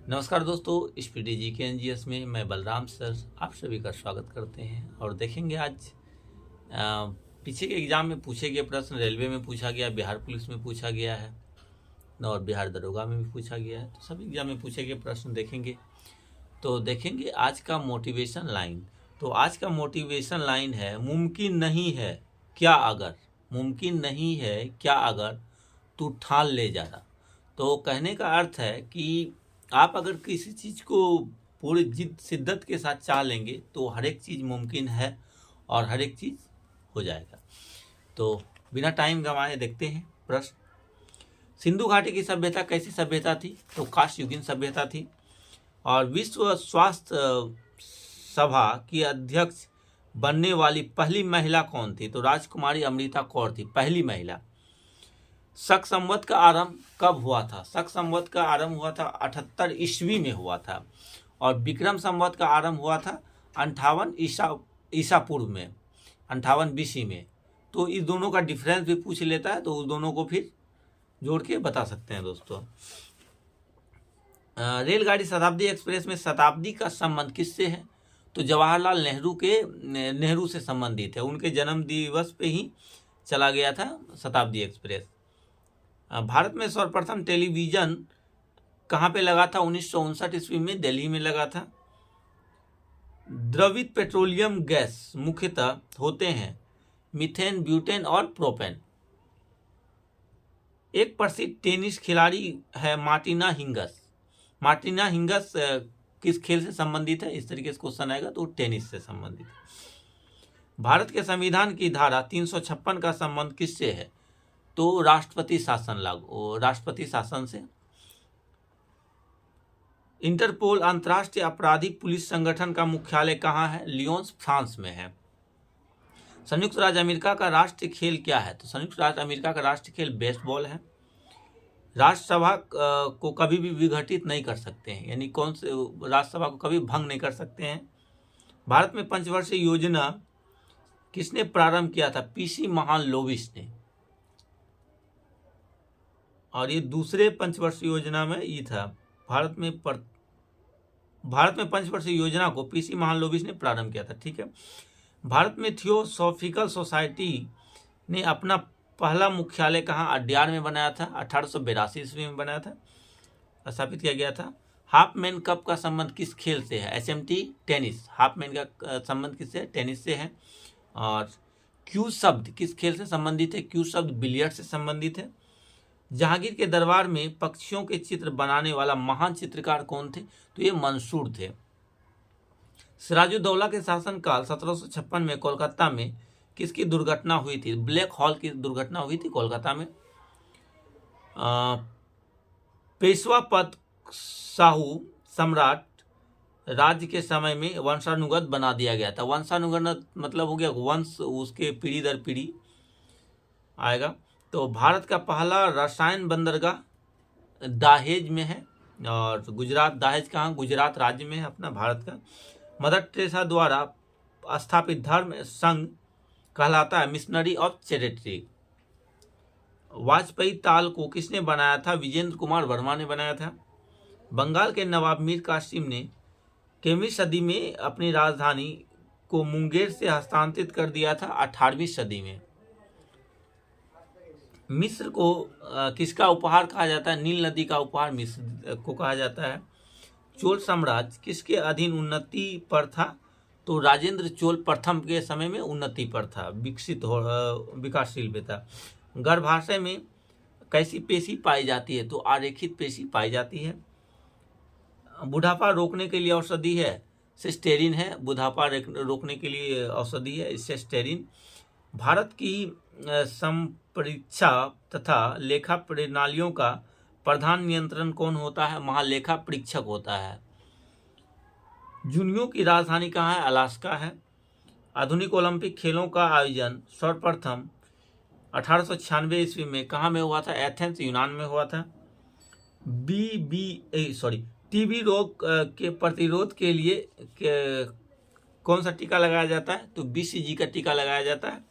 नमस्कार दोस्तों, स्पीडी जी के एनजीएस में मैं बलराम सर आप सभी का स्वागत करते हैं। और देखेंगे आज पीछे के एग्जाम में पूछे गए प्रश्न रेलवे में पूछा गया, बिहार पुलिस में पूछा गया है और बिहार दरोगा में भी पूछा गया है। तो सभी एग्जाम में पूछे गए प्रश्न देखेंगे। तो देखेंगे आज का मोटिवेशन लाइन। तो आज का मोटिवेशन लाइन है, मुमकिन नहीं है क्या अगर, मुमकिन नहीं है क्या अगर तू ठान ले जरा। तो कहने का अर्थ है कि आप अगर किसी चीज़ को पूरी जिद शिद्दत के साथ चाह लेंगे तो हर एक चीज़ मुमकिन है और हर एक चीज़ हो जाएगा। तो बिना टाइम गंवाए देखते हैं प्रश्न। सिंधु घाटी की सभ्यता कैसी सभ्यता थी? तो कांस्य युगीन सभ्यता थी। और विश्व स्वास्थ्य सभा की अध्यक्ष बनने वाली पहली महिला कौन थी? तो राजकुमारी अमृता कौर थी, पहली महिला। शक संवत का आरंभ कब हुआ था? शक संवत का आरंभ हुआ था 78 ईस्वी में हुआ था। और विक्रम संवत का आरंभ हुआ था 58 ईसा पूर्व में, 58 बीसी में। तो इस दोनों का डिफरेंस भी पूछ लेता है, तो उस दोनों को फिर जोड़ के बता सकते हैं दोस्तों। रेलगाड़ी शताब्दी एक्सप्रेस में शताब्दी का संबंध किससे है? तो जवाहरलाल नेहरू से संबंधित है। उनके जन्म दिवस पे ही चला गया था शताब्दी एक्सप्रेस। भारत में सर्वप्रथम टेलीविजन कहाँ पे लगा था? 1959 ईस्वी में दिल्ली में लगा था। द्रवित पेट्रोलियम गैस मुख्यतः होते हैं मीथेन, ब्यूटेन और प्रोपेन। एक प्रसिद्ध टेनिस खिलाड़ी है मार्टिना हिंगस। मार्टिना हिंगस किस खेल से संबंधित है? इस तरीके से क्वेश्चन आएगा तो टेनिस से संबंधित है। भारत के संविधान की धारा 356 का संबंध किससे है? तो राष्ट्रपति शासन से। इंटरपोल अंतर्राष्ट्रीय आपराधिक पुलिस संगठन का मुख्यालय कहाँ है? लियोन्स, फ्रांस में है। संयुक्त राज्य अमेरिका का राष्ट्रीय खेल क्या है? तो संयुक्त राज्य अमेरिका का राष्ट्रीय खेल बेसबॉल है। राज्यसभा को कभी भी विघटित नहीं कर सकते हैं, यानी कौन से राज्यसभा को कभी भंग नहीं कर सकते हैं। भारत में पंचवर्षीय योजना किसने प्रारंभ किया था? पीसी महालनोबिस ने। और ये दूसरे पंचवर्षीय योजना में ये था। भारत में पंचवर्षीय योजना को पीसी महालनोबिस ने प्रारंभ किया था। ठीक है। भारत में थियोसॉफिकल सोसाइटी ने अपना पहला मुख्यालय कहाँ? अड्यार में बनाया था। 1882 ईस्वी में बनाया था, स्थापित किया गया था। हाफमैन कप का संबंध किस खेल से है? SMT, tennis. हाफमैन का संबंध किससे है? टेनिस से है। और क्यू शब्द किस खेल से संबंधित है? क्यू शब्द बिलियर्ड से संबंधित है। जहांगीर के दरबार में पक्षियों के चित्र बनाने वाला महान चित्रकार कौन थे? तो ये मंसूर थे। सिराजुद्दौला के शासनकाल 1756 में कोलकाता में किसकी दुर्घटना हुई थी? ब्लैक हॉल की दुर्घटना हुई थी कोलकाता में। पेशवा पद शाहू सम्राट राज्य के समय में वंशानुगत बना दिया गया था। वंशानुगत मतलब हो गया वंश, उसके पीढ़ी दर पीढ़ी आएगा। तो भारत का पहला रसायन बंदरगाह दाहेज में है। और गुजरात, दाहेज कहाँ? गुजरात राज्य में है अपना भारत का। मदर टेरेसा द्वारा स्थापित धर्म संघ कहलाता है मिशनरी ऑफ चैरिटी। वाजपेयी ताल को किसने बनाया था? विजेंद्र कुमार वर्मा ने बनाया था। बंगाल के नवाब मीर कासिम ने कितवीं सदी में अपनी राजधानी को मुंगेर से हस्तांतरित कर दिया था? 18वीं सदी में। मिस्र को किसका उपहार कहा जाता है? नील नदी का उपहार मिस्र को कहा जाता है। चोल साम्राज्य किसके अधीन उन्नति पर था? तो राजेंद्र चोल प्रथम के समय में उन्नति पर था, विकासशील पे था। गर्भाशय में कैसी पेशी पाई जाती है? तो आरेखित पेशी पाई जाती है। बुढ़ापा रोकने के लिए औषधि है? सिस्टेरिन है। बुढ़ापा रोकने के लिए औषधि है सिस्टेरिन। भारत की संपरीक्षा तथा लेखा प्रणालियों का प्रधान नियंत्रण कौन होता है? महालेखा परीक्षक होता है। जूनियो की राजधानी कहाँ है? अलास्का है। आधुनिक ओलंपिक खेलों का आयोजन सर्वप्रथम 1896 ईस्वी में कहाँ में हुआ था? एथेंस, यूनान में हुआ था। टीबी रोग के प्रतिरोध के लिए कौन सा टीका लगाया जाता है? तो बीसीजी का टीका लगाया जाता है।